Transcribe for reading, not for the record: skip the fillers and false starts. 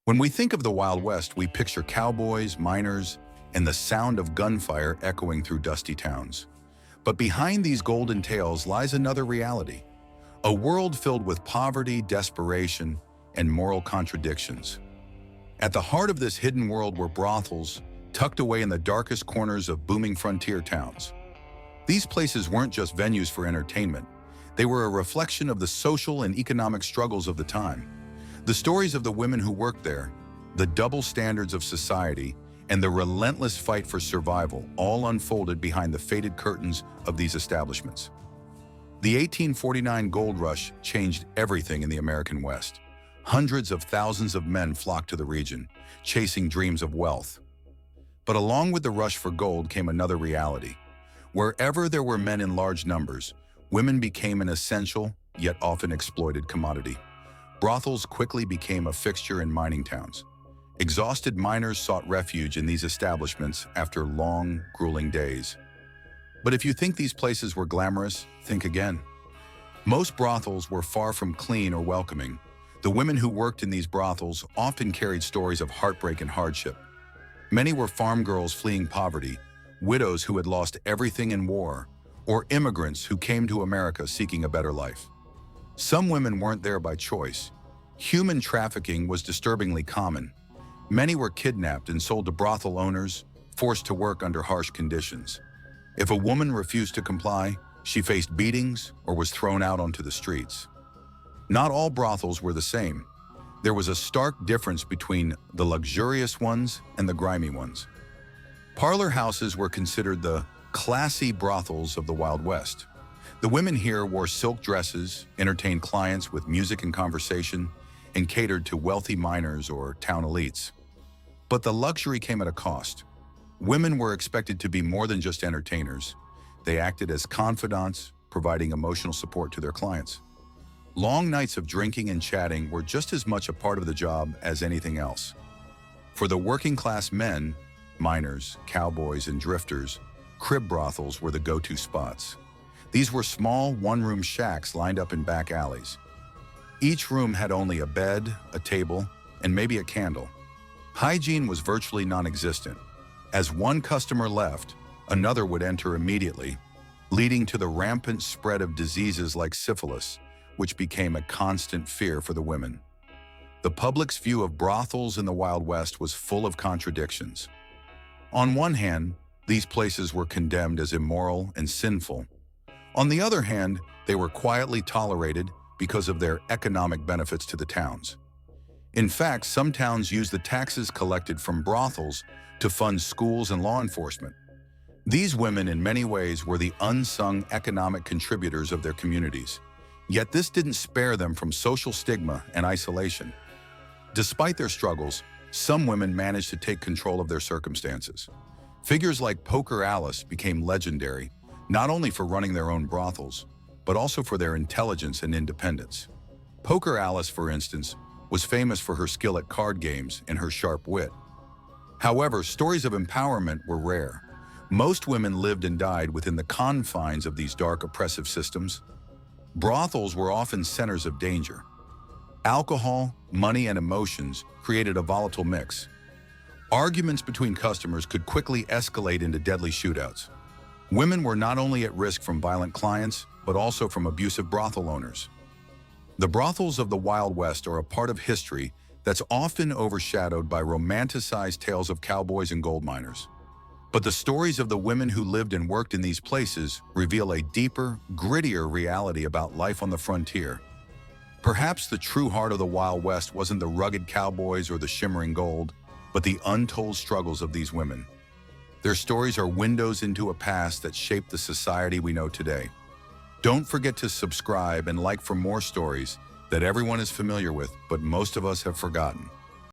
When we think of the Wild West, we picture cowboys, miners, and the sound of gunfire echoing through dusty towns. But behind these golden tales lies another reality, a world filled with poverty, desperation, and moral contradictions. At the heart of this hidden world were brothels, tucked away in the darkest corners of booming frontier towns. These places weren't just venues for entertainment. They were a reflection of the social and economic struggles of the time. The stories of the women who worked there, the double standards of society, and the relentless fight for survival all unfolded behind the faded curtains of these establishments. The 1849 gold rush changed everything in the American West. Hundreds of thousands of men flocked to the region, chasing dreams of wealth. But along with the rush for gold came another reality. Wherever there were men in large numbers, women became an essential, yet often exploited commodity. Brothels quickly became a fixture in mining towns. Exhausted miners sought refuge in these establishments after long, grueling days. But if you think these places were glamorous, think again. Most brothels were far from clean or welcoming. The women who worked in these brothels often carried stories of heartbreak and hardship. Many were farm girls fleeing poverty, widows who had lost everything in war, or immigrants who came to America seeking a better life. Some women weren't there by choice. Human trafficking was disturbingly common. Many were kidnapped and sold to brothel owners, forced to work under harsh conditions. If a woman refused to comply, she faced beatings or was thrown out onto the streets. Not all brothels were the same. There was a stark difference between the luxurious ones and the grimy ones. Parlor houses were considered the classy brothels of the Wild West. The women here wore silk dresses, entertained clients with music and conversation, and catered to wealthy miners or town elites. But the luxury came at a cost. Women were expected to be more than just entertainers. They acted as confidants, providing emotional support to their clients. Long nights of drinking and chatting were just as much a part of the job as anything else. For the working-class men, miners, cowboys, and drifters, crib brothels were the go-to spots. These were small, one-room shacks lined up in back alleys. Each room had only a bed, a table, and maybe a candle. Hygiene was virtually non-existent. As one customer left, another would enter immediately, leading to the rampant spread of diseases like syphilis, which became a constant fear for the women. The public's view of brothels in the Wild West was full of contradictions. On one hand, these places were condemned as immoral and sinful. On the other hand, they were quietly tolerated because of their economic benefits to the towns. In fact, some towns used the taxes collected from brothels to fund schools and law enforcement. These women, in many ways, were the unsung economic contributors of their communities. Yet this didn't spare them from social stigma and isolation. Despite their struggles, some women managed to take control of their circumstances. Figures like Poker Alice became legendary, not only for running their own brothels, but also for their intelligence and independence. Poker Alice, for instance, was famous for her skill at card games and her sharp wit. However, stories of empowerment were rare. Most women lived and died within the confines of these dark, oppressive systems. Brothels were often centers of danger. Alcohol, money, and emotions created a volatile mix. Arguments between customers could quickly escalate into deadly shootouts. Women were not only at risk from violent clients, but also from abusive brothel owners. The brothels of the Wild West are a part of history that's often overshadowed by romanticized tales of cowboys and gold miners. But the stories of the women who lived and worked in these places reveal a deeper, grittier reality about life on the frontier. Perhaps the true heart of the Wild West wasn't the rugged cowboys or the shimmering gold, but the untold struggles of these women. Their stories are windows into a past that shaped the society we know today. Don't forget to subscribe and like for more stories that everyone is familiar with, but most of us have forgotten.